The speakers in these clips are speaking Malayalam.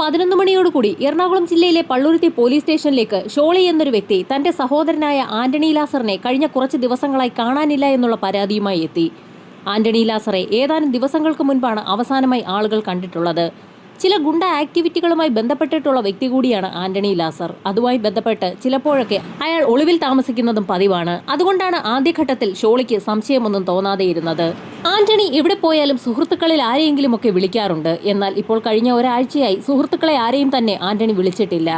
11 മണിയോടുകൂടി എറണാകുളം ജില്ലയിലെ പള്ളുരുത്തി പോലീസ് സ്റ്റേഷനിലേക്ക് ഷോളി എന്നൊരു വ്യക്തി തന്റെ സഹോദരനായ ആന്റണി ലാസറിനെ കഴിഞ്ഞ കുറച്ച് ദിവസങ്ങളായി കാണാനില്ല എന്നുള്ള പരാതിയുമായി എത്തി. ആന്റണി ലാസറെ ഏതാനും ദിവസങ്ങൾക്ക് മുൻപാണ് അവസാനമായി ആളുകൾ കണ്ടിട്ടുള്ളത്. ചില ഗുണ്ട ആക്ടിവിറ്റികളുമായി ബന്ധപ്പെട്ടിട്ടുള്ള വ്യക്തി കൂടിയാണ് ആന്റണി ലാസർ. അതുമായി ബന്ധപ്പെട്ട് ചിലപ്പോഴൊക്കെ അയാൾ ഒളിവിൽ താമസിക്കുന്നതും പതിവാണ്. അതുകൊണ്ടാണ് ആദ്യഘട്ടത്തിൽ ഷോളിക്ക് സംശയമൊന്നും തോന്നാതെയിരുന്നത്. ആന്റണി എവിടെ പോയാലും സുഹൃത്തുക്കളിൽ ആരെയെങ്കിലും ഒക്കെ വിളിക്കാറുണ്ട്. എന്നാൽ ഇപ്പോൾ കഴിഞ്ഞ ഒരാഴ്ചയായി സുഹൃത്തുക്കളെ ആരെയും തന്നെ ആന്റണി വിളിച്ചിട്ടില്ല.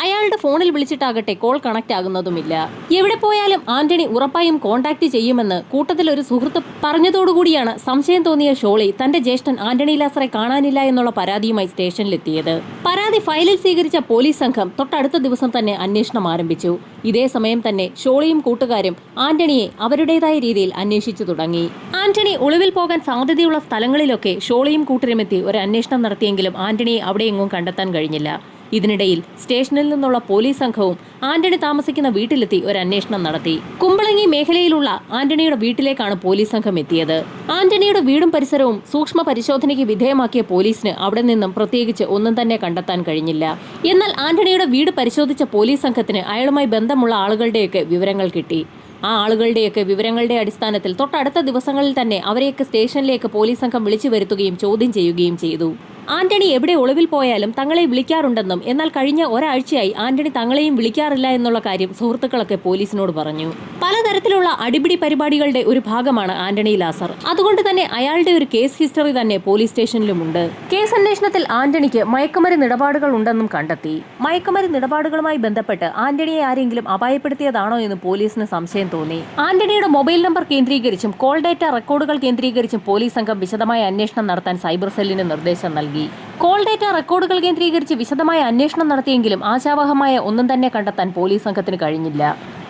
അയാളുടെ ഫോണിൽ വിളിച്ചിട്ടാകട്ടെ കോൾ കണക്ട് ആകുന്നതുമില്ല. എവിടെ പോയാലും ആന്റണി ഉറപ്പായും കോണ്ടാക്ട് ചെയ്യുമെന്ന് കൂട്ടത്തിൽ ഒരു സുഹൃത്ത് പറഞ്ഞതോടുകൂടിയാണ് സംശയം തോന്നിയ ഷോളി തന്റെ ജ്യേഷ്ഠൻ ആന്റണി ലാസറെ കാണാനില്ല എന്നുള്ള പരാതിയുമായി സ്റ്റേഷനിലെത്തിയത്. പരാതി ഫയലിൽ സ്വീകരിച്ച പോലീസ് സംഘം തൊട്ടടുത്ത ദിവസം തന്നെ അന്വേഷണം ആരംഭിച്ചു. ഇതേ സമയം തന്നെ ഷോളിയും കൂട്ടുകാരും ആന്റണിയെ അവരുടേതായ രീതിയിൽ അന്വേഷിച്ചു തുടങ്ങി. ആന്റണി ഒളിവിൽ പോകാൻ സാധ്യതയുള്ള സ്ഥലങ്ങളിലൊക്കെ ഷോളിയും കൂട്ടരുമെത്തി ഒരു അന്വേഷണം നടത്തിയെങ്കിലും ആന്റണിയെ അവിടെയെങ്ങും കണ്ടെത്താൻ കഴിഞ്ഞില്ല. ഇതിനിടയിൽ സ്റ്റേഷനിൽ നിന്നുള്ള പോലീസ് സംഘവും ആന്റണി താമസിക്കുന്ന വീട്ടിലെത്തി ഒരു അന്വേഷണം നടത്തി. കുമ്പളങ്ങി മേഖലയിലുള്ള ആന്റണിയുടെ വീട്ടിലേക്കാണ് പോലീസ് സംഘം എത്തിയത്. ആന്റണിയുടെ വീടും പരിസരവും സൂക്ഷ്മ പരിശോധനയ്ക്ക് വിധേയമാക്കിയ പോലീസിന് അവിടെ നിന്നും പ്രത്യേകിച്ച് ഒന്നും തന്നെ കണ്ടെത്താൻ കഴിഞ്ഞില്ല. എന്നാൽ ആന്റണിയുടെ വീട് പരിശോധിച്ച പോലീസ് സംഘത്തിന് അയാളുമായി ബന്ധമുള്ള ആളുകളുടെയൊക്കെ വിവരങ്ങൾ കിട്ടി. ആ ആളുകളുടെയൊക്കെ വിവരങ്ങളുടെ അടിസ്ഥാനത്തിൽ തൊട്ടടുത്ത ദിവസങ്ങളിൽ തന്നെ അവരെയൊക്കെ സ്റ്റേഷനിലേക്ക് പോലീസ് സംഘം വിളിച്ചു വരുത്തുകയും ചോദ്യം ചെയ്യുകയും ചെയ്തു. ആന്റണി എവിടെ ഒളിവിൽ പോയാലും തങ്ങളെ വിളിക്കാറുണ്ടെന്നും എന്നാൽ കഴിഞ്ഞ ഒരാഴ്ചയായി ആന്റണി തങ്ങളെയും വിളിക്കാറില്ല എന്നുള്ള കാര്യം സുഹൃത്തുക്കളൊക്കെ പോലീസിനോട് പറഞ്ഞു. പലതരത്തിലുള്ള അടിപിടി പരിപാടികളുടെ ഒരു ഭാഗമാണ് ആന്റണി ലാസർ. അതുകൊണ്ട് തന്നെ അയാളുടെ ഒരു കേസ് ഹിസ്റ്ററി തന്നെ പോലീസ് സ്റ്റേഷനിലുമുണ്ട്. കേസ് അന്വേഷണത്തിൽ ആന്റണിക്ക് മയക്കുമരുന്ന് ഇടപാടുകൾ ഉണ്ടെന്നും കണ്ടെത്തി. മയക്കുമരുന്ന് ഇടപാടുകളുമായി ബന്ധപ്പെട്ട് ആന്റണിയെ ആരെങ്കിലും അപായപ്പെടുത്തിയതാണോ എന്ന് പോലീസിന് സംശയം തോന്നി. ആന്റണിയുടെ മൊബൈൽ നമ്പർ കേന്ദ്രീകരിച്ചും കോൾ ഡേറ്റ റെക്കോർഡുകൾ കേന്ദ്രീകരിച്ചും പോലീസ് സംഘം വിശദമായ അന്വേഷണം നടത്താൻ സൈബർ സെല്ലിന് നിർദ്ദേശം നൽകി. കോൾ ഡേറ്റ റെക്കോർഡുകൾ കേന്ദ്രീകരിച്ച് വിശദമായ അന്വേഷണം നടത്തിയെങ്കിലും ആശാവഹമായ ഒന്നും തന്നെ കണ്ടെത്താൻ പോലീസ് സംഘത്തിന് കഴിഞ്ഞില്ല.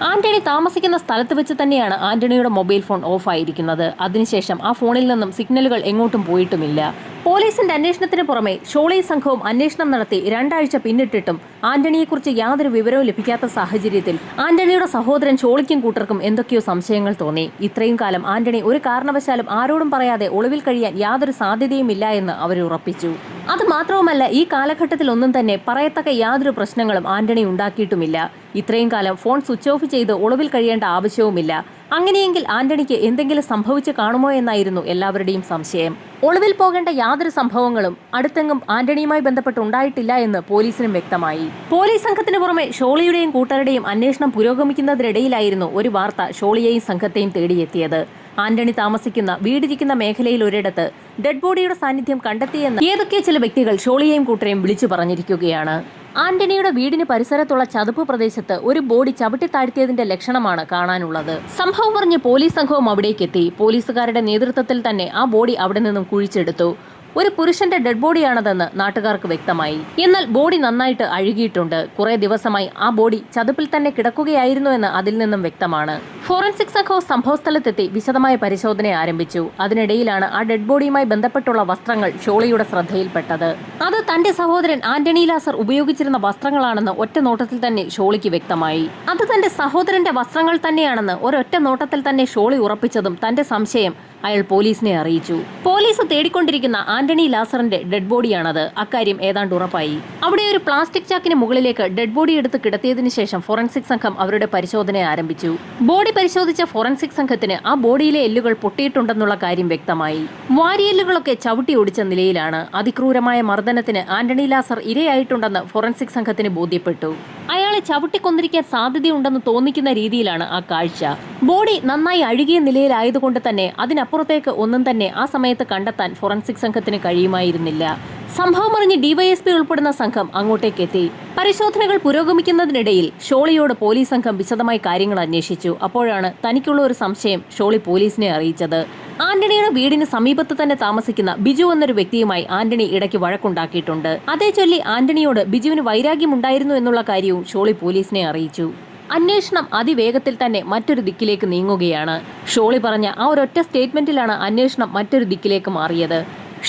ആന്റണി താമസിക്കുന്ന സ്ഥലത്ത് വെച്ച് തന്നെയാണ് ആന്റണിയുടെ മൊബൈൽ ഫോൺ ഓഫ് ആയിരിക്കുന്നത്. അതിനുശേഷം ആ ഫോണിൽ നിന്നും സിഗ്നലുകൾ എങ്ങോട്ടും പോയിട്ടുമില്ല. പോലീസിന്റെ അന്വേഷണത്തിന് പുറമെ ഷോളി സംഘവും അന്വേഷണം നടത്തി 2 ആഴ്ച പിന്നിട്ടിട്ടും ആന്റണിയെക്കുറിച്ച് യാതൊരു വിവരവും ലഭിക്കാത്ത സാഹചര്യത്തിൽ ആന്റണിയുടെ സഹോദരൻ ഷോളിക്കും കൂട്ടർക്കും എന്തൊക്കെയോ സംശയങ്ങൾ തോന്നി. ഇത്രയും കാലം ആന്റണി ഒരു കാരണവശാലും ആരോടും പറയാതെ ഒളിവിൽ കഴിയാൻ യാതൊരു സാധ്യതയുമില്ല എന്ന് അവർ ഉറപ്പിച്ചു. അത് മാത്രവുമല്ല, ഈ കാലഘട്ടത്തിൽ ഒന്നും തന്നെ പറയത്തക്ക യാതൊരു പ്രശ്നങ്ങളും ആന്റണി ഉണ്ടാക്കിയിട്ടുമില്ല. ഇത്രയും കാലം ഫോൺ സ്വിച്ച് ഓഫ് ചെയ്ത് ഒളിവിൽ കഴിയേണ്ട ആവശ്യവുമില്ല. അങ്ങനെയെങ്കിൽ ആന്റണിക്ക് എന്തെങ്കിലും സംഭവിച്ചു കാണുമോ എന്നായിരുന്നു എല്ലാവരുടെയും സംശയം. ഒളിവിൽ പോകേണ്ട യാതൊരു സംഭവങ്ങളും അടുത്തെങ്ങും ആന്റണിയുമായി ബന്ധപ്പെട്ട് ഉണ്ടായിട്ടില്ല എന്ന് പോലീസിനും വ്യക്തമായി. പോലീസ് സംഘത്തിന് പുറമെ ഷോളിയുടെയും കൂട്ടരുടെയും അന്വേഷണം പുരോഗമിക്കുന്നതിനിടയിലായിരുന്നു ഒരു വാർത്ത ഷോളിയെയും സംഘത്തെയും തേടിയെത്തിയത്. ആന്റണി താമസിക്കുന്ന വീടിരിക്കുന്ന മേഖലയിൽ ഒരിടത്ത് ഡെഡ് ബോഡിയുടെ സാന്നിധ്യം കണ്ടെത്തിയെന്ന് ഏതൊക്കെയോ ചില വ്യക്തികൾ ഷോളിയെയും കൂട്ടരെയും വിളിച്ചു പറഞ്ഞിരിക്കുകയാണ്. ആന്റണിയുടെ വീടിന് പരിസരത്തുള്ള ചതുപ്പ് പ്രദേശത്ത് ഒരു ബോഡി ചവിട്ടി താഴ്ത്തിയതിന്റെ ലക്ഷണമാണ് കാണാനുള്ളത്. സംഭവം പറഞ്ഞ് പോലീസ് സംഘവും അവിടേക്കെത്തി. പോലീസുകാരുടെ നേതൃത്വത്തിൽ തന്നെ ആ ബോഡി അവിടെ നിന്നും കുഴിച്ചെടുത്തു. ഒരു പുരുഷന്റെ ഡെഡ് ബോഡിയാണതെന്ന് നാട്ടുകാർക്ക് വ്യക്തമായി. എന്നാൽ ബോഡി നന്നായിട്ട് അഴുകിയിട്ടുണ്ട്. കുറെ ദിവസമായി ആ ബോഡി ചതുപ്പിൽ തന്നെ കിടക്കുകയായിരുന്നു എന്ന് അതിൽ നിന്നും വ്യക്തമാണ്. ഫോറൻസിക് സംഘവും സംഭവസ്ഥലത്തെത്തി വിശദമായ പരിശോധന ആരംഭിച്ചു. അതിനിടയിലാണ് ആ ഡെഡ് ബോഡിയുമായി ബന്ധപ്പെട്ടുള്ള വസ്ത്രങ്ങൾ ഷോളിയുടെ ശ്രദ്ധയിൽപ്പെട്ടത്. അത് തന്റെ സഹോദരൻ ആന്റണി ലാസർ ഉപയോഗിച്ചിരുന്ന വസ്ത്രങ്ങളാണെന്ന് ഒറ്റ നോട്ടത്തിൽ തന്നെ ഷോളിക്ക് വ്യക്തമായി. അത് തന്റെ സഹോദരന്റെ വസ്ത്രങ്ങൾ തന്നെയാണെന്ന് ഒരൊറ്റ നോട്ടത്തിൽ തന്നെ ഷോളി ഉറപ്പിച്ചതും തന്റെ സംശയം അയാൾ പോലീസിനെ അറിയിച്ചു. പോലീസ് തേടിക്കൊണ്ടിരിക്കുന്ന ആന്റണി ലാസറിന്റെ ഡെഡ് ബോഡിയാണത്. അക്കാര്യം ഏതാണ്ട് ഉറപ്പായി. അവിടെ ഒരു പ്ലാസ്റ്റിക് ചാക്കിന് മുകളിലേക്ക് ഡെഡ് ബോഡി എടുത്ത് കിടത്തിയതിനു ശേഷം ഫോറൻസിക് സംഘം അവരുടെ പരിശോധന ആരംഭിച്ചു. ബോഡി പരിശോധിച്ച ഫോറൻസിക് സംഘത്തിന് ആ ബോഡിയിലെ എല്ലുകൾ പൊട്ടിയിട്ടുണ്ടെന്നുള്ള കാര്യം വ്യക്തമായി. വാരിയെല്ലുകളൊക്കെ ചവിട്ടി ഒടിച്ച നിലയിലാണ്. അതിക്രൂരമായ മർദ്ദനത്തിന് ആന്റണി ലാസർ ഇരയായിട്ടുണ്ടെന്ന് ഫോറൻസിക് സംഘത്തിന് ബോധ്യപ്പെട്ടു. അയാളെ ചവിട്ടിക്കൊന്നിരിക്കാൻ സാധ്യതയുണ്ടെന്ന് തോന്നിക്കുന്ന രീതിയിലാണ് ആ കാഴ്ച. ബോഡി നന്നായി അഴുകിയ നിലയിലായതുകൊണ്ട് തന്നെ അതിനപ്പുറത്തേക്ക് ഒന്നും തന്നെ ആ സമയത്ത് കണ്ടെത്താൻ ഫോറൻസിക് സംഘത്തിന് കഴിയുമായിരുന്നില്ല. സംഭവം അറിഞ്ഞ് ഡിവൈഎസ്പി ഉൾപ്പെടുന്ന സംഘം അങ്ങോട്ടേക്കെത്തി. പരിശോധനകൾ പുരോഗമിക്കുന്നതിനിടയിൽ ഷോളിയോട് പോലീസ് സംഘം വിശദമായി കാര്യങ്ങൾ അന്വേഷിച്ചു. അപ്പോഴാണ് തനിക്കുള്ള ഒരു സംശയം ഷോളി പോലീസിനെ അറിയിച്ചത്. ആന്റണിയുടെ വീടിന് സമീപത്ത് തന്നെ താമസിക്കുന്ന ബിജു എന്നൊരു വ്യക്തിയുമായി ആന്റണി ഇടയ്ക്ക് വഴക്കുണ്ടാക്കിയിട്ടുണ്ട്. അതേ ചൊല്ലി ആന്റണിയോട് ബിജുവിന് വൈരാഗ്യമുണ്ടായിരുന്നു എന്നുള്ള കാര്യവും ഷോളി പോലീസിനെ അറിയിച്ചു. അന്വേഷണം അതിവേഗത്തിൽ തന്നെ മറ്റൊരു ദിക്കിലേക്ക് നീങ്ങുകയാണ്. ഷോളി പറഞ്ഞ ആ ഒരൊറ്റ സ്റ്റേറ്റ്മെന്റിലാണ് അന്വേഷണം മറ്റൊരു ദിക്കിലേക്ക് മാറിയത്.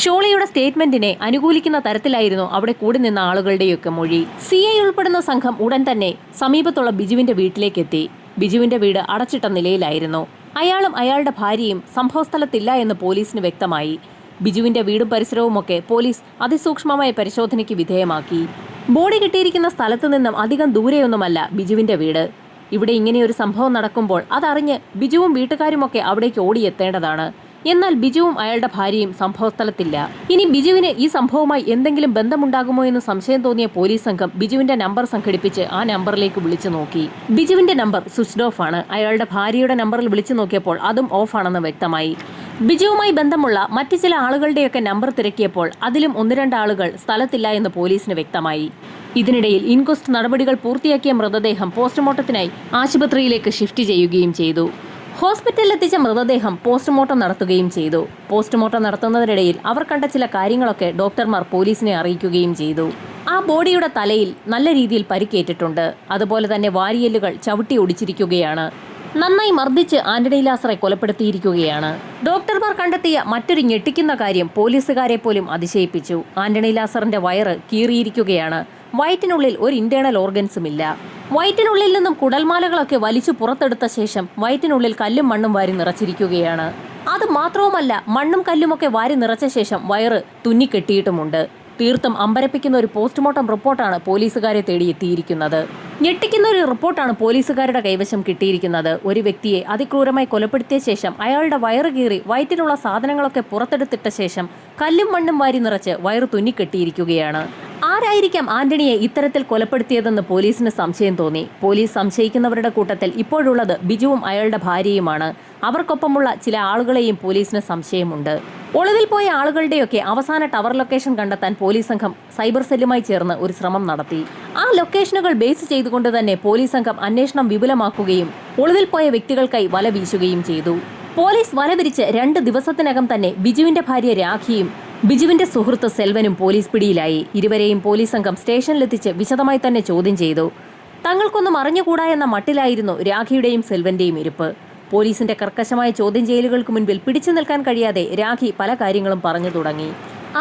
ഷോളിയുടെ സ്റ്റേറ്റ്മെന്റിനെ അനുകൂലിക്കുന്ന തരത്തിലായിരുന്നു അവിടെ കൂടി നിന്ന ആളുകളുടെയൊക്കെ മൊഴി. CI ഉൾപ്പെടുന്ന സംഘം ഉടൻ തന്നെ സമീപത്തുള്ള ബിജുവിന്റെ വീട്ടിലേക്കെത്തി. ബിജുവിന്റെ വീട് അടച്ചിട്ട നിലയിലായിരുന്നു. അയാളും അയാളുടെ ഭാര്യയും സംഭവസ്ഥലത്തില്ല എന്ന് പോലീസിന് വ്യക്തമായി. ബിജുവിന്റെ വീടും പരിസരവുമൊക്കെ പോലീസ് അതിസൂക്ഷ്മമായ പരിശോധനയ്ക്ക് വിധേയമാക്കി. ബോഡി കിട്ടിയിരിക്കുന്ന സ്ഥലത്തു നിന്നും അധികം ദൂരെയൊന്നുമല്ല ബിജുവിന്റെ വീട്. ഇവിടെ ഇങ്ങനെയൊരു സംഭവം നടക്കുമ്പോൾ അതറിഞ്ഞ് ബിജുവും വീട്ടുകാരുമൊക്കെ അവിടേക്ക് ഓടിയെത്തേണ്ടതാണ്. എന്നാൽ ബിജുവും അയാളുടെ ഭാര്യയും സംഭവസ്ഥലത്തില്ല. ഇനി ബിജുവിന് ഈ സംഭവവുമായി എന്തെങ്കിലും ബന്ധമുണ്ടാകുമോ എന്ന് സംശയം തോന്നിയ പോലീസ് സംഘം ബിജുവിന്റെ നമ്പർ സംഘടിപ്പിച്ച് ആ നമ്പറിലേക്ക് വിളിച്ചു നോക്കി. ബിജുവിന്റെ നമ്പർ സ്വിച്ച്ഡ് ഓഫ് ആണ്. അയാളുടെ ഭാര്യയുടെ നമ്പറിൽ വിളിച്ചു നോക്കിയപ്പോൾ അതും ഓഫ് ആണെന്ന് വ്യക്തമായി. ബിജുവുമായി ബന്ധമുള്ള മറ്റു ചില ആളുകളുടെയൊക്കെ നമ്പർ തിരക്കിയപ്പോൾ അതിലും 1-2 ആളുകൾ സ്ഥലത്തില്ല എന്ന് പോലീസിന് വ്യക്തമായി. ഇതിനിടയിൽ ഇൻക്വസ്റ്റ് നടപടികൾ പൂർത്തിയാക്കിയ മൃതദേഹം പോസ്റ്റ്മോർട്ടത്തിനായി ആശുപത്രിയിലേക്ക് ഷിഫ്റ്റ് ചെയ്യുകയും ചെയ്തു. ഹോസ്പിറ്റലിലെത്തിച്ച മൃതദേഹം പോസ്റ്റ്മോർട്ടം നടത്തുകയും ചെയ്തു. പോസ്റ്റ്മോർട്ടം നടത്തുന്നതിനിടയിൽ അവർ കണ്ട ചില കാര്യങ്ങളൊക്കെ ഡോക്ടർമാർ പോലീസിനെ അറിയിക്കുകയും ചെയ്തു. ആ ബോഡിയുടെ തലയിൽ നല്ല രീതിയിൽ പരിക്കേറ്റിട്ടുണ്ട്. അതുപോലെ തന്നെ വാരിയെല്ലുകൾ ചവിട്ടി ഒടിച്ചിരിക്കുകയാണ്. നന്നായി മർദ്ദിച്ച് ആന്റണി ലാസറെ കൊലപ്പെടുത്തിയിരിക്കുകയാണ്. ഡോക്ടർമാർ കണ്ടെത്തിയ മറ്റൊരു ഞെട്ടിക്കുന്ന കാര്യം പോലീസുകാരെ പോലും അതിശയിപ്പിച്ചു. ആന്റണി ലാസറിന്റെ വയറ് കീറിയിരിക്കുകയാണ്. വയറ്റിനുള്ളിൽ ഒരു ഇന്റേണൽ ഓർഗൻസും ഇല്ല. വയറ്റിനുള്ളിൽ നിന്നും കുടൽമാലകളൊക്കെ വലിച്ചു പുറത്തെടുത്ത ശേഷം വയറ്റിനുള്ളിൽ കല്ലും മണ്ണും വാരി നിറച്ചിരിക്കുകയാണ്. അത് മാത്രവുമല്ല, മണ്ണും കല്ലുമൊക്കെ വാരി നിറച്ച ശേഷം വയറ് തുന്നിക്കെട്ടിയിട്ടുമുണ്ട്. തീർത്തും അമ്പരപ്പിക്കുന്ന ഒരു പോസ്റ്റ്മോർട്ടം റിപ്പോർട്ടാണ് പോലീസുകാരെ തേടിയെത്തിയിരിക്കുന്നത്. ഞെട്ടിക്കുന്ന ഒരു റിപ്പോർട്ടാണ് പോലീസുകാരുടെ കൈവശം കിട്ടിയിരിക്കുന്നത്. ഒരു വ്യക്തിയെ അതിക്രൂരമായി കൊലപ്പെടുത്തിയ ശേഷം അയാളുടെ വയറ് കീറി വയറ്റിലുള്ള സാധനങ്ങളൊക്കെ പുറത്തെടുത്തിട്ട ശേഷം കല്ലും മണ്ണും വാരി നിറച്ച് വയറ് തുന്നിക്കെട്ടിയിരിക്കുകയാണ്. ആരായിരിക്കാം ആന്റണിയെ ഇത്തരത്തിൽ കൊലപ്പെടുത്തിയതെന്ന് പോലീസിന് സംശയം തോന്നി. പോലീസ് സംശയിക്കുന്നവരുടെ കൂട്ടത്തിൽ ഇപ്പോഴുള്ളത് ബിജുവും അയാളുടെ ഭാര്യയുമാണ്. അവർക്കൊപ്പമുള്ള ചില ആളുകളെയും പോലീസിന് സംശയമുണ്ട്. ഒളിവിൽ പോയ ആളുകളുടെയൊക്കെ അവസാന ടവർ ലൊക്കേഷൻ കണ്ടെത്താൻ പോലീസ് സംഘം സൈബർ സെല്ലുമായി ചേർന്ന് ഒരു ശ്രമം നടത്തി. ആ ലൊക്കേഷനുകൾ ബേസ് ചെയ്തുകൊണ്ട് തന്നെ പോലീസ് സംഘം അന്വേഷണം വിപുലമാക്കുകയും ഒളിവിൽ പോയ വ്യക്തികൾക്കായി വല വീശുകയും ചെയ്തു. പോലീസ് വല വിരിച്ച് 2 ദിവസത്തിനകം തന്നെ ബിജുവിന്റെ ഭാര്യ രാഖിയും ബിജുവിന്റെ സുഹൃത്ത് സെൽവനും പോലീസ് പിടിയിലായി. ഇരുവരെയും പോലീസ് സംഘം സ്റ്റേഷനിലെത്തിച്ച് വിശദമായി തന്നെ ചോദ്യം ചെയ്തു. തങ്ങൾക്കൊന്നും അറിഞ്ഞുകൂടാ എന്ന മട്ടിലായിരുന്നു രാഖിയുടെയും സെൽവന്റെയും ഇരിപ്പ്. പോലീസിന്റെ കർക്കശമായ ചോദ്യം ചെയ്യലുകൾക്ക് മുൻപിൽ പിടിച്ചു നിൽക്കാൻ കഴിയാതെ രാഖി പല കാര്യങ്ങളും പറഞ്ഞു തുടങ്ങി.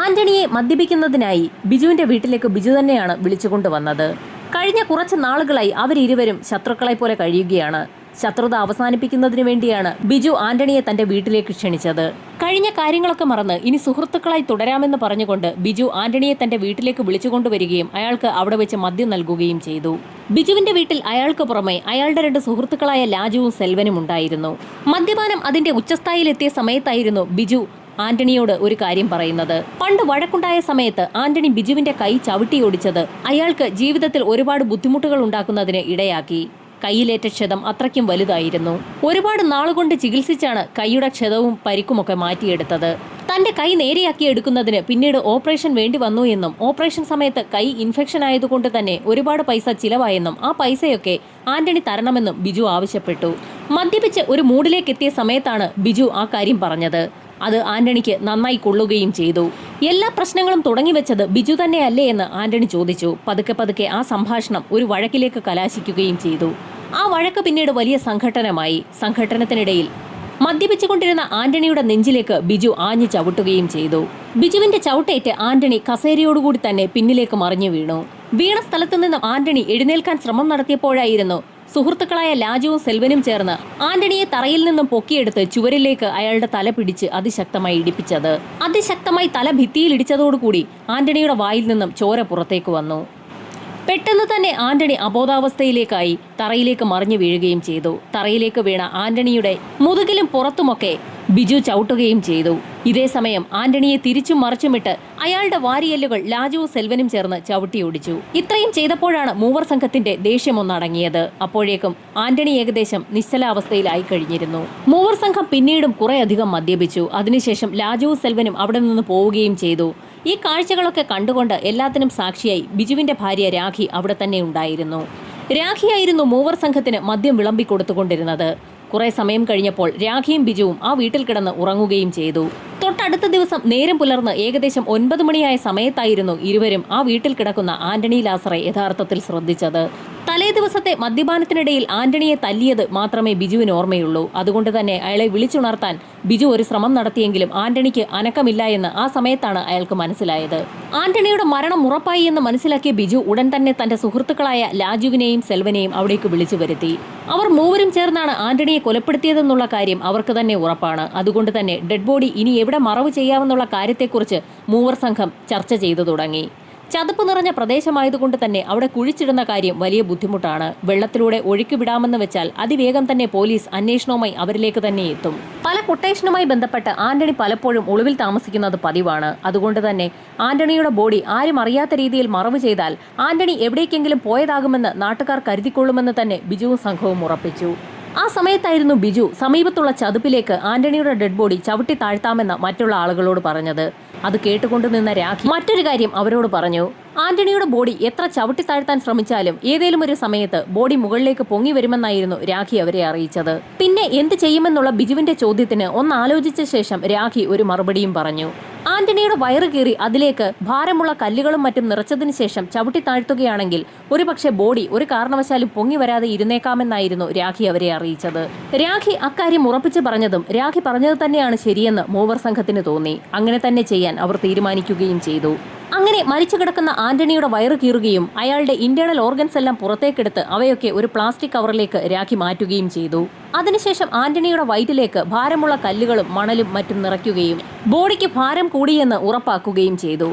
ആന്റണിയെ മദ്യപിക്കുന്നതിനായി ബിജുവിന്റെ വീട്ടിലേക്ക് ബിജു തന്നെയാണ് വിളിച്ചുകൊണ്ടുവന്നത്. കഴിഞ്ഞ കുറച്ച് നാളുകളായി അവരിരുവരും ശത്രുക്കളെ പോലെ കഴിയുകയാണ്. ശത്രുത അവസാനിപ്പിക്കുന്നതിനു വേണ്ടിയാണ് ബിജു ആന്റണിയെ തന്റെ വീട്ടിലേക്ക് ക്ഷണിച്ചത്. കഴിഞ്ഞ കാര്യങ്ങളൊക്കെ മറന്ന് ഇനി സുഹൃത്തുക്കളായി തുടരാമെന്ന് പറഞ്ഞുകൊണ്ട് ബിജു ആന്റണിയെ തന്റെ വീട്ടിലേക്ക് വിളിച്ചുകൊണ്ടുവരികയും അയാൾക്ക് അവിടെ വെച്ച് മദ്യം നൽകുകയും ചെയ്തു. ബിജുവിന്റെ വീട്ടിൽ അയാൾക്ക് പുറമെ അയാളുടെ 2 സുഹൃത്തുക്കളായ ലാജുവും സെൽവനും ഉണ്ടായിരുന്നു. മദ്യപാനം അതിന്റെ ഉച്ചസ്ഥായിലെത്തിയ സമയത്തായിരുന്നു ബിജു ആന്റണിയോട് ഒരു കാര്യം പറയുന്നത്. പണ്ട് വഴക്കുണ്ടായ സമയത്ത് ആന്റണി ബിജുവിന്റെ കൈ ചവിട്ടിയോടിച്ചത് അയാൾക്ക് ജീവിതത്തിൽ ഒരുപാട് ബുദ്ധിമുട്ടുകൾ ഉണ്ടാക്കുന്നതിന് ഇടയാക്കി. കൈയിലേറ്റ ക്ഷതം അത്രയ്ക്കും വലുതായിരുന്നു. ഒരുപാട് നാളുകൊണ്ട് ചികിത്സിച്ചാണ് കൈയുടെ ക്ഷതവും പരിക്കുമൊക്കെ മാറ്റിയെടുത്തത്. തന്റെ കൈ നേരെയാക്കി എടുക്കുന്നതിന് പിന്നീട് ഓപ്പറേഷൻ വേണ്ടി വന്നു എന്നും ഓപ്പറേഷൻ സമയത്ത് കൈ ഇൻഫെക്ഷൻ ആയതുകൊണ്ട് തന്നെ ഒരുപാട് പൈസ ചിലവായെന്നും ആ പൈസയൊക്കെ ആന്റണി തരണമെന്നും ബിജു ആവശ്യപ്പെട്ടു. മദ്യപിച്ച് ഒരു മൂഡിലേക്ക് എത്തിയ സമയത്താണ് ബിജു ആ കാര്യം പറഞ്ഞത്. അത് ആന്റണിക്ക് നന്നായി കൊള്ളുകയും ചെയ്തു. എല്ലാ പ്രശ്നങ്ങളും തുടങ്ങിവെച്ചത് ബിജു തന്നെയല്ലേ എന്ന് ആന്റണി ചോദിച്ചു. പതുക്കെ പതുക്കെ ആ സംഭാഷണം ഒരു വഴക്കിലേക്ക് കലാശിക്കുകയും ചെയ്തു. ആ വഴക്ക് പിന്നീട് വലിയ സംഘട്ടനമായി. സംഘട്ടനത്തിനിടയിൽ മദ്യപിച്ചുകൊണ്ടിരുന്ന ആന്റണിയുടെ നെഞ്ചിലേക്ക് ബിജു ആഞ്ഞു ചവിട്ടുകയും ചെയ്തു. ബിജുവിന്റെ ചവിട്ടേറ്റ് ആന്റണി കസേരയോടുകൂടി തന്നെ പിന്നിലേക്ക് മറിഞ്ഞു വീണു. വീണ സ്ഥലത്തു നിന്നും ആന്റണി എഴുന്നേൽക്കാൻ ശ്രമം നടത്തിയപ്പോഴായിരുന്നു സുഹൃത്തുക്കളായ ലാജുവും സെൽവനും ചേർന്ന് ആന്റണിയെ തറയിൽ നിന്നും പൊക്കിയെടുത്ത് ചുവരിലേക്ക് അയാളുടെ തല പിടിച്ച് അതിശക്തമായി ഇടിപ്പിച്ചത്. അതിശക്തമായി തല ഭിത്തിയിൽ ഇടിച്ചതോടുകൂടി ആന്റണിയുടെ വായിൽ നിന്നും ചോര പുറത്തേക്ക് വന്നു. പെട്ടെന്ന് തന്നെ ആന്റണി അബോധാവസ്ഥയിലേക്കായി തറയിലേക്ക് മറിഞ്ഞു വീഴുകയും ചെയ്തു. തറയിലേക്ക് വീണ ആന്റണിയുടെ മുതുകിലും പുറത്തുമൊക്കെ ബിജു ചവിട്ടുകയും ചെയ്തു. ഇതേ സമയം ആന്റണിയെ തിരിച്ചും മറിച്ചുമിട്ട് അയാളുടെ വാരിയെല്ലുകൾ ലാജുവും സെൽവനും ചേർന്ന് ചവിട്ടിയോടിച്ചു. ഇത്രയും ചെയ്തപ്പോഴാണ് മൂവർ സംഘത്തിന്റെ ദേഷ്യമൊന്നടങ്ങിയത്. അപ്പോഴേക്കും ആന്റണി ഏകദേശം നിശ്ചലാവസ്ഥയിലായി കഴിഞ്ഞിരുന്നു. മൂവർ സംഘം പിന്നീടും കുറേയധികം മദ്യപിച്ചു. അതിനുശേഷം ലാജുവും സെൽവനും അവിടെ നിന്ന് പോവുകയും ചെയ്തു. ഈ കാഴ്ചകളൊക്കെ കണ്ടുകൊണ്ട് എല്ലാത്തിനും സാക്ഷിയായി ബിജുവിന്റെ ഭാര്യ രാഖി അവിടെ തന്നെ ഉണ്ടായിരുന്നു. രാഖിയായിരുന്നു മൂവർ സംഘത്തിന് മദ്യം വിളമ്പിക്കൊടുത്തുകൊണ്ടിരുന്നത്. കുറെ സമയം കഴിഞ്ഞപ്പോൾ രാഖിയും ബിജുവും ആ വീട്ടിൽ കിടന്ന് ഉറങ്ങുകയും ചെയ്തു. തൊട്ടടുത്ത ദിവസം നേരം പുലർന്ന് ഏകദേശം 9 മണിയായ സമയത്തായിരുന്നു ഇരുവരും ആ വീട്ടിൽ കിടക്കുന്ന ആന്റണി ലാസറെ യഥാർത്ഥത്തിൽ ശ്രദ്ധിച്ചത്. തലേ ദിവസത്തെ മദ്യപാനത്തിനിടയിൽ ആന്റണിയെ തല്ലിയത് മാത്രമേ ബിജുവിന് ഓർമ്മയുള്ളൂ. അതുകൊണ്ട് തന്നെ അയാളെ വിളിച്ചുണർത്താൻ ബിജു ഒരു ശ്രമം നടത്തിയെങ്കിലും ആന്റണിക്ക് അനക്കമില്ല എന്ന് ആ സമയത്താണ് അയാൾക്ക് മനസ്സിലായത്. ആന്റണിയുടെ മരണം ഉറപ്പായി എന്ന് മനസ്സിലാക്കിയ ബിജു ഉടൻ തന്നെ തന്റെ സുഹൃത്തുക്കളായ ലാജുവിനെയും സെൽവനെയും അവിടേക്ക് വിളിച്ചു വരുത്തി. അവർ മൂവരും ചേർന്നാണ് ആന്റണിയെ കൊലപ്പെടുത്തിയതെന്നുള്ള കാര്യം അവർക്ക് തന്നെ ഉറപ്പാണ്. അതുകൊണ്ട് തന്നെ ഡെഡ് ബോഡി ഇനി എവിടെ മറവ് ചെയ്യാമെന്നുള്ള കാര്യത്തെക്കുറിച്ച് മൂവർ സംഘം ചർച്ച ചെയ്തു തുടങ്ങി. ചതുപ്പ് നിറഞ്ഞ പ്രദേശമായതുകൊണ്ട് തന്നെ അവിടെ കുഴിച്ചിടുന്ന കാര്യം വലിയ ബുദ്ധിമുട്ടാണ്. വെള്ളത്തിലൂടെ ഒഴുക്കി വിടാമെന്ന് വെച്ചാൽ അതിവേഗം തന്നെ പോലീസ് അന്വേഷണവുമായി അവരിലേക്ക് തന്നെ എത്തും. പല കൊട്ടേഷനുമായി ബന്ധപ്പെട്ട് ആന്റണി പലപ്പോഴും ഒളിവിൽ താമസിക്കുന്നത് പതിവാണ്. അതുകൊണ്ട് തന്നെ ആന്റണിയുടെ ബോഡി ആരും അറിയാത്ത രീതിയിൽ മറവ് ചെയ്താൽ ആന്റണി എവിടേക്കെങ്കിലും പോയതാകുമെന്ന് നാട്ടുകാർ കരുതിക്കൊള്ളുമെന്ന് തന്നെ ബിജുവും സംഘവും ഉറപ്പിച്ചു. ആ സമയത്തായിരുന്നു ബിജു സമീപത്തുള്ള ചതുപ്പിലേക്ക് ആന്റണിയുടെ ഡെഡ് ബോഡി ചവിട്ടി താഴ്ത്താമെന്ന് മറ്റുള്ള ആളുകളോട് പറഞ്ഞത്. അത് കേട്ടുകൊണ്ടു നിന്ന രാഖി മറ്റൊരു കാര്യം അവരോട് പറഞ്ഞു. ആന്റണിയുടെ ബോഡി എത്ര ചവിട്ടി താഴ്ത്താൻ ശ്രമിച്ചാലും ഏതേലും ഒരു സമയത്ത് ബോഡി മുകളിലേക്ക് പൊങ്ങി വരുമെന്നായിരുന്നു രാഖി അവരെ അറിയിച്ചത്. പിന്നെ എന്ത് ചെയ്യുമെന്നുള്ള ബിജുവിന്റെ ചോദ്യത്തിന് ഒന്നാലോചിച്ച ശേഷം രാഖി ഒരു മറുപടിയും പറഞ്ഞു. ആന്റണിയുടെ വയറ് കീറി അതിലേക്ക് ഭാരമുള്ള കല്ലുകളും മറ്റും നിറച്ചതിന് ശേഷം ചവിട്ടി താഴ്ത്തുകയാണെങ്കിൽ ഒരുപക്ഷെ ബോഡി ഒരു കാരണവശാലും പൊങ്ങി വരാതെ ഇരുന്നേക്കാമെന്നായിരുന്നു രാഖി അവരെ അറിയിച്ചത്. രാഖി അക്കാര്യം ഉറപ്പിച്ചു പറഞ്ഞതും രാഖി പറഞ്ഞത് തന്നെയാണ് ശരിയെന്ന് മൂവർ സംഘത്തിന് തോന്നി. അങ്ങനെ തന്നെ ചെയ്യാൻ അവർ തീരുമാനിക്കുകയും ചെയ്തു. അങ്ങനെ മരിച്ചു കിടക്കുന്ന ആന്റണിയുടെ വയറ് കീറുകയും അയാളുടെ ഇന്റേണൽ ഓർഗൻസ് എല്ലാം പുറത്തേക്കെടുത്ത് അവയൊക്കെ ഒരു പ്ലാസ്റ്റിക് കവറിലേക്ക് രാഖി മാറ്റുകയും ചെയ്തു. അതിനുശേഷം ആന്റണിയുടെ വയറ്റിലേക്ക് ഭാരമുള്ള കല്ലുകളും മണലും മറ്റും നിറയ്ക്കുകയും ബോഡിക്ക് ഭാരം കൂടിയെന്ന് ഉറപ്പാക്കുകയും ചെയ്തു.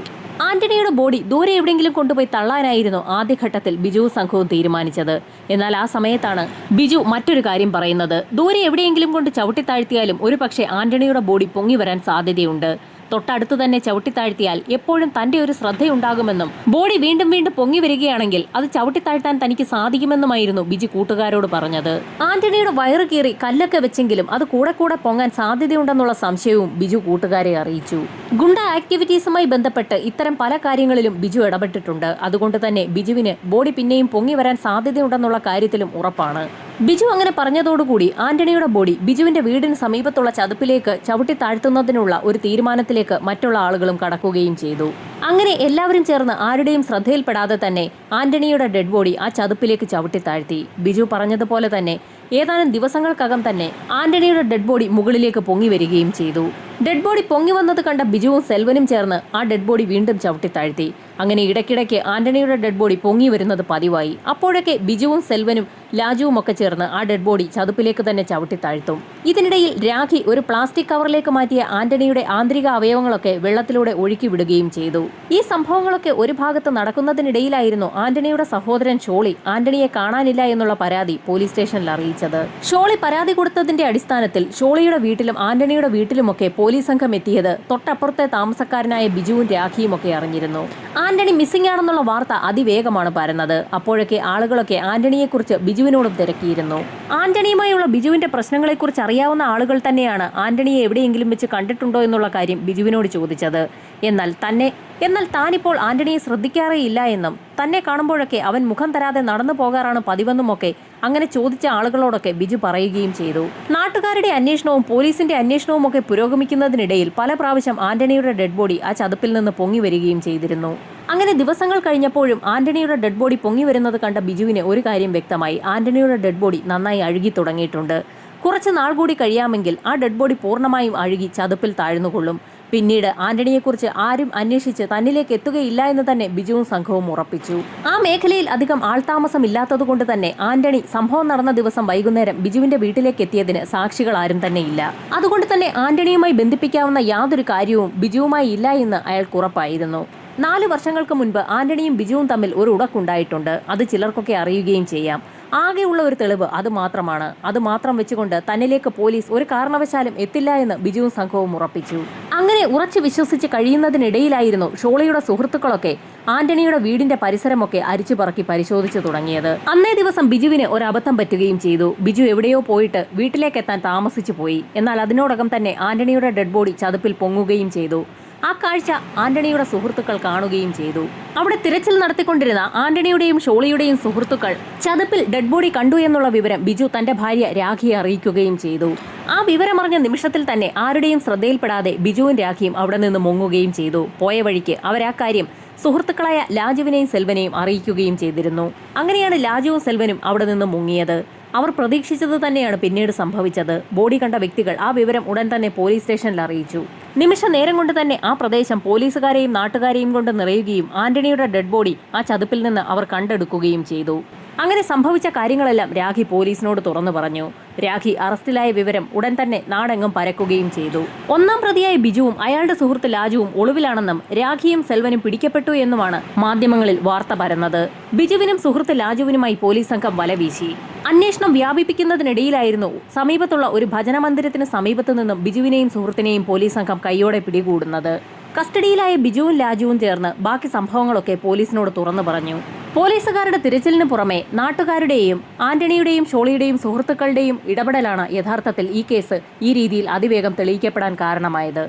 ആന്റണിയുടെ ബോഡി ദൂരെ എവിടെയെങ്കിലും കൊണ്ടുപോയി തള്ളാനായിരുന്നു ആദ്യഘട്ടത്തിൽ ബിജു സംഘവും തീരുമാനിച്ചത്. എന്നാൽ ആ സമയത്താണ് ബിജു മറ്റൊരു കാര്യം പറയുന്നത്. ദൂരെ എവിടെയെങ്കിലും കൊണ്ട് ചവിട്ടി താഴ്ത്തിയാലും ഒരു പക്ഷേ ആന്റണിയുടെ ബോഡി പൊങ്ങി വരാൻ സാധ്യതയുണ്ട്. തൊട്ടടുത്ത് തന്നെ ചവിട്ടിത്താഴ്ത്തിയാൽ എപ്പോഴും തന്റെ ഒരു ശ്രദ്ധയുണ്ടാകുമെന്നും ബോഡി വീണ്ടും വീണ്ടും പൊങ്ങി വരികയാണെങ്കിൽ അത് ചവിട്ടിത്താഴ്ത്താൻ തനിക്ക് സാധിക്കുമെന്നുമായിരുന്നു ബിജു കൂട്ടുകാരോട് പറഞ്ഞത്. ആന്റണിയുടെ വയറ് കീറി കല്ലൊക്കെ വെച്ചെങ്കിലും അത് കൂടെ കൂടെ പൊങ്ങാൻ സാധ്യതയുണ്ടെന്നുള്ള സംശയവും ബിജു കൂട്ടുകാരെ അറിയിച്ചു. ഗുണ്ട ആക്ടിവിറ്റീസുമായി ബന്ധപ്പെട്ട് ഇത്തരം പല കാര്യങ്ങളിലും ബിജു ഇടപെട്ടിട്ടുണ്ട്. അതുകൊണ്ട് തന്നെ ബിജുവിന് ബോഡി പിന്നെയും പൊങ്ങി വരാൻ സാധ്യതയുണ്ടെന്നുള്ള കാര്യത്തിലും ഉറപ്പാണ്. ബിജു അങ്ങനെ പറഞ്ഞതോടുകൂടി ആന്റണിയുടെ ബോഡി ബിജുവിന്റെ വീടിന് സമീപത്തുള്ള ചതുപ്പിലേക്ക് ചവിട്ടി താഴ്ത്തുന്നതിനുള്ള ഒരു തീരുമാനത്തിലേക്ക് മറ്റുള്ള ആളുകളും കടക്കുകയും ചെയ്തു. അങ്ങനെ എല്ലാവരും ചേർന്ന് ആരുടെയും ശ്രദ്ധയിൽപ്പെടാതെ തന്നെ ആന്റണിയുടെ ഡെഡ് ബോഡി ആ ചതുപ്പിലേക്ക് ചവിട്ടി താഴ്ത്തി. ബിജു പറഞ്ഞതുപോലെ തന്നെ ഏതാനും ദിവസങ്ങൾക്കകം തന്നെ ആന്റണിയുടെ ഡെഡ് ബോഡി മുകളിലേക്ക് പൊങ്ങി വരികയും ചെയ്തു. ഡെഡ് ബോഡി പൊങ്ങി വന്നത് കണ്ട ബിജുവും സെൽവനും ചേർന്ന് ആ ഡെഡ് ബോഡി വീണ്ടും ചവിട്ടി താഴ്ത്തി. അങ്ങനെ ഇടയ്ക്കിടയ്ക്ക് ആന്റണിയുടെ ഡെഡ് ബോഡി പൊങ്ങി വരുന്നത് പതിവായി. അപ്പോഴൊക്കെ ബിജുവും സെൽവനും ലാജുവും ഒക്കെ ചേർന്ന് ആ ഡെഡ് ബോഡി ചതുപ്പിലേക്ക് തന്നെ ചവിട്ടി താഴ്ത്തും. ഇതിനിടയിൽ രാഖി ഒരു പ്ലാസ്റ്റിക് കവറിലേക്ക് മാറ്റിയ ആന്റണിയുടെ ആന്തരിക അവയവങ്ങളൊക്കെ വെള്ളത്തിലൂടെ ഒഴുക്കി വിടുകയും ചെയ്തു. ഈ സംഭവങ്ങളൊക്കെ ഒരു ഭാഗത്ത് നടക്കുന്നതിനിടയിലായിരുന്നു ആന്റണിയുടെ സഹോദരൻ ഷോളി ആന്റണിയെ കാണാനില്ല എന്നുള്ള പരാതി പോലീസ് സ്റ്റേഷനിൽ അറിയിച്ചത്. ഷോളി പരാതി കൊടുത്തതിന്റെ അടിസ്ഥാനത്തിൽ ഷോളിയുടെ വീട്ടിലും ആന്റണിയുടെ വീട്ടിലുമൊക്കെ പോലീസ് സംഘം എത്തിയത് തൊട്ടപ്പുറത്തെ താമസക്കാരനായ ബിജുവും രാഖിയും ഒക്കെ അറിഞ്ഞിരുന്നു. ആന്റണി മിസ്സിംഗ് ആണെന്നുള്ള വാർത്ത അതിവേഗമാണ് പരന്നത്. അപ്പോഴൊക്കെ ആളുകളൊക്കെ ആന്റണിയെക്കുറിച്ച് ബിജുവിനോടും തിരക്കിയിരുന്നു. ആന്റണിയുമായുള്ള ബിജുവിന്റെ പ്രശ്നങ്ങളെക്കുറിച്ച് അറിയാവുന്ന ആളുകൾ തന്നെയാണ് ആന്റണിയെ എവിടെയെങ്കിലും വെച്ച് കണ്ടിട്ടുണ്ടോ എന്നുള്ള കാര്യം ബിജുവിനോട് ചോദിച്ചത്. എന്നാൽ താനിപ്പോൾ ആന്റണിയെ ശ്രദ്ധിക്കാറേയില്ല എന്നും തന്നെ കാണുമ്പോഴൊക്കെ അവൻ മുഖം തരാതെ നടന്നു പോകാറാണ് പതിവെന്നുമൊക്കെ അങ്ങനെ ചോദിച്ച ആളുകളോടൊക്കെ ബിജു പറയുകയും ചെയ്തു. നാട്ടുകാരുടെ അന്വേഷണവും പോലീസിന്റെ അന്വേഷണവും ഒക്കെ പുരോഗമിക്കുന്നതിനിടയിൽ പല പ്രാവശ്യം ആന്റണിയുടെ ഡെഡ് ബോഡി ആ ചതുപ്പിൽ നിന്ന് പൊങ്ങി വരികയും ചെയ്തിരുന്നു. അങ്ങനെ ദിവസങ്ങൾ കഴിഞ്ഞപ്പോഴും ആന്റണിയുടെ ഡെഡ് ബോഡി പൊങ്ങി വരുന്നത് കണ്ട ബിജുവിന് ഒരു കാര്യം വ്യക്തമായി. ആന്റണിയുടെ ഡെഡ് ബോഡി നന്നായി അഴുകി തുടങ്ങിയിട്ടുണ്ട്. കുറച്ച് നാൾ കൂടി കഴിയാമെങ്കിൽ ആ ഡെഡ് ബോഡി പൂർണ്ണമായും അഴുകി ചതുപ്പിൽ താഴ്ന്നുകൊള്ളും. പിന്നീട് ആന്റണിയെക്കുറിച്ച് ആരും അന്വേഷിച്ച് തന്നിലേക്ക് എത്തുകയില്ല എന്ന് തന്നെ ബിജുവും സംഘവും ഉറപ്പിച്ചു. ആ മേഖലയിൽ അധികം ആൾതാമസം ഇല്ലാത്തതുകൊണ്ട് തന്നെ ആന്റണി സംഭവം നടന്ന ദിവസം വൈകുന്നേരം ബിജുവിന്റെ വീട്ടിലേക്ക് എത്തിയതിന് സാക്ഷികൾ ആരും തന്നെ ഇല്ല. അതുകൊണ്ട് തന്നെ ആന്റണിയുമായി ബന്ധിപ്പിക്കാവുന്ന യാതൊരു കാര്യവും ബിജുവുമായി ഇല്ല എന്ന് അയാൾക്ക് ഉറപ്പായിരുന്നു. 4 വർഷങ്ങൾക്ക് മുൻപ് ആന്റണിയും ബിജുവും തമ്മിൽ ഒരു ഉടക്കുണ്ടായിട്ടുണ്ട്. അത് ചിലർക്കൊക്കെ അറിയുകയും ചെയ്യാം. ആകെയുള്ള ഒരു തെളിവ് അത് മാത്രമാണ്. അത് മാത്രം വെച്ചുകൊണ്ട് തന്നിലേക്ക് പോലീസ് ഒരു കാരണവശാലും എത്തില്ല എന്ന് ബിജുവും സംഘവും ഉറപ്പിച്ചു. അങ്ങനെ ഉറച്ചു വിശ്വസിച്ച് കഴിയുന്നതിനിടയിലായിരുന്നു ഷോളിയുടെ സുഹൃത്തുക്കളൊക്കെ ആന്റണിയുടെ വീടിന്റെ പരിസരമൊക്കെ അരിച്ചുപറക്കി പരിശോധിച്ചു തുടങ്ങിയത്. അന്നേ ദിവസം ബിജുവിന് ഒരു അബദ്ധം പറ്റുകയും ചെയ്തു. ബിജു എവിടെയോ പോയിട്ട് വീട്ടിലേക്ക് എത്താൻ താമസിച്ചു പോയി. എന്നാൽ അതിനോടകം തന്നെ ആന്റണിയുടെ ഡെഡ് ബോഡി ചതുപ്പിൽ പൊങ്ങുകയും ചെയ്തു. ആ കാഴ്ച ആന്റണിയുടെ സുഹൃത്തുക്കൾ കാണുകയും ചെയ്തു. അവിടെ തിരച്ചിൽ നടത്തിക്കൊണ്ടിരുന്ന ആന്റണിയുടെയും ഷോളിയുടെയും സുഹൃത്തുക്കൾ ചതുപ്പിൽ ഡെഡ് ബോഡി കണ്ടു എന്നുള്ള വിവരം ബിജു തന്റെ ഭാര്യ രാഖിയെ അറിയിക്കുകയും ചെയ്തു. ആ വിവരമറിഞ്ഞ നിമിഷത്തിൽ തന്നെ ആരുടെയും ശ്രദ്ധയിൽപ്പെടാതെ ബിജുവും രാഖിയും അവിടെ നിന്ന് മുങ്ങുകയും ചെയ്തു. പോയ വഴിക്ക് അവരാ കാര്യം സുഹൃത്തുക്കളായ ലാജുവിനെയും സെൽവനെയും അറിയിക്കുകയും ചെയ്തിരുന്നു. അങ്ങനെയാണ് ലാജുവും സെൽവനും അവിടെ നിന്ന് മുങ്ങിയത്. അവർ പ്രതീക്ഷിച്ചത് തന്നെയാണ് പിന്നീട് സംഭവിച്ചത്. ബോഡി കണ്ട വ്യക്തികൾ ആ വിവരം ഉടൻ തന്നെ പോലീസ് സ്റ്റേഷനിൽ അറിയിച്ചു. നിമിഷ നേരം കൊണ്ട് തന്നെ ആ പ്രദേശം പോലീസുകാരെയും നാട്ടുകാരെയും കൊണ്ട് നിറയുകയും ആന്റണിയുടെ ഡെഡ് ബോഡി ആ ചതുപ്പിൽ നിന്ന് അവർ കണ്ടെടുക്കുകയും ചെയ്തു. അങ്ങനെ സംഭവിച്ച കാര്യങ്ങളെല്ലാം രാഖി പോലീസിനോട് തുറന്നു പറഞ്ഞു. രാഖി അറസ്റ്റിലായ വിവരം ഉടൻ തന്നെ നാടെങ്ങും പരക്കുകയും ചെയ്തു. ഒന്നാം പ്രതിയായ ബിജുവും അയാളുടെ സുഹൃത്ത് ലാജുവും ഒളിവിലാണെന്നും രാഖിയും സെൽവനും പിടിക്കപ്പെട്ടു എന്നുമാണ് മാധ്യമങ്ങളിൽ വാർത്ത പരന്നത്. ബിജുവിനും സുഹൃത്ത് ലാജുവിനുമായി പോലീസ് സംഘം വലവീശി. അന്വേഷണം വ്യാപിപ്പിക്കുന്നതിനിടയിലായിരുന്നു സമീപത്തുള്ള ഒരു ഭജന മന്ദിരത്തിന് സമീപത്തു നിന്നും ബിജുവിനെയും സുഹൃത്തിനെയും പോലീസ് സംഘം കൈയോടെ പിടികൂടുന്നത്. കസ്റ്റഡിയിലായ ബിജുവും ലാജുവും ചേർന്ന് ബാക്കി സംഭവങ്ങളൊക്കെ പോലീസിനോട് തുറന്നു പറഞ്ഞു. പോലീസുകാരുടെ തിരച്ചിലിന് പുറമെ നാട്ടുകാരുടെയും ആന്റണിയുടെയും ഷോളിയുടെയും സുഹൃത്തുക്കളുടെയും ഇടപെടലാണ് യഥാർത്ഥത്തിൽ ഈ കേസ് ഈ രീതിയിൽ അതിവേഗം തെളിയിക്കപ്പെടാൻ കാരണമായത്.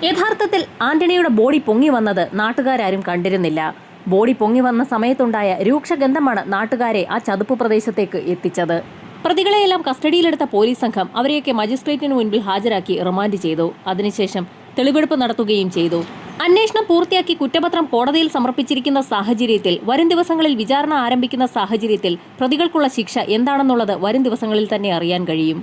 യഥാർത്ഥത്തിൽ ആന്റണിയുടെ ബോഡി പൊങ്ങി വന്നത് നാട്ടുകാരും കണ്ടിരുന്നില്ല. ബോഡി പൊങ്ങി വന്ന സമയത്തുണ്ടായ രൂക്ഷഗന്ധമാണ് നാട്ടുകാരെ ആ ചതുപ്പ് പ്രദേശത്തേക്ക് എത്തിച്ചത്. പ്രതികളെയെല്ലാം കസ്റ്റഡിയിലെടുത്ത പോലീസ് സംഘം അവരെയൊക്കെ മജിസ്ട്രേറ്റിന് മുൻപിൽ ഹാജരാക്കി റിമാൻഡ് ചെയ്തു. അതിനുശേഷം തെളിവെടുപ്പ് നടത്തുകയും ചെയ്തു. അന്വേഷണം പൂർത്തിയാക്കി കുറ്റപത്രം കോടതിയിൽ സമർപ്പിച്ചിരിക്കുന്ന സാഹചര്യത്തിൽ വരും ദിവസങ്ങളിൽ വിചാരണ ആരംഭിക്കുന്ന സാഹചര്യത്തിൽ പ്രതികൾക്കുള്ള ശിക്ഷ എന്താണെന്നുള്ളത് വരും ദിവസങ്ങളിൽ തന്നെ അറിയാൻ കഴിയും.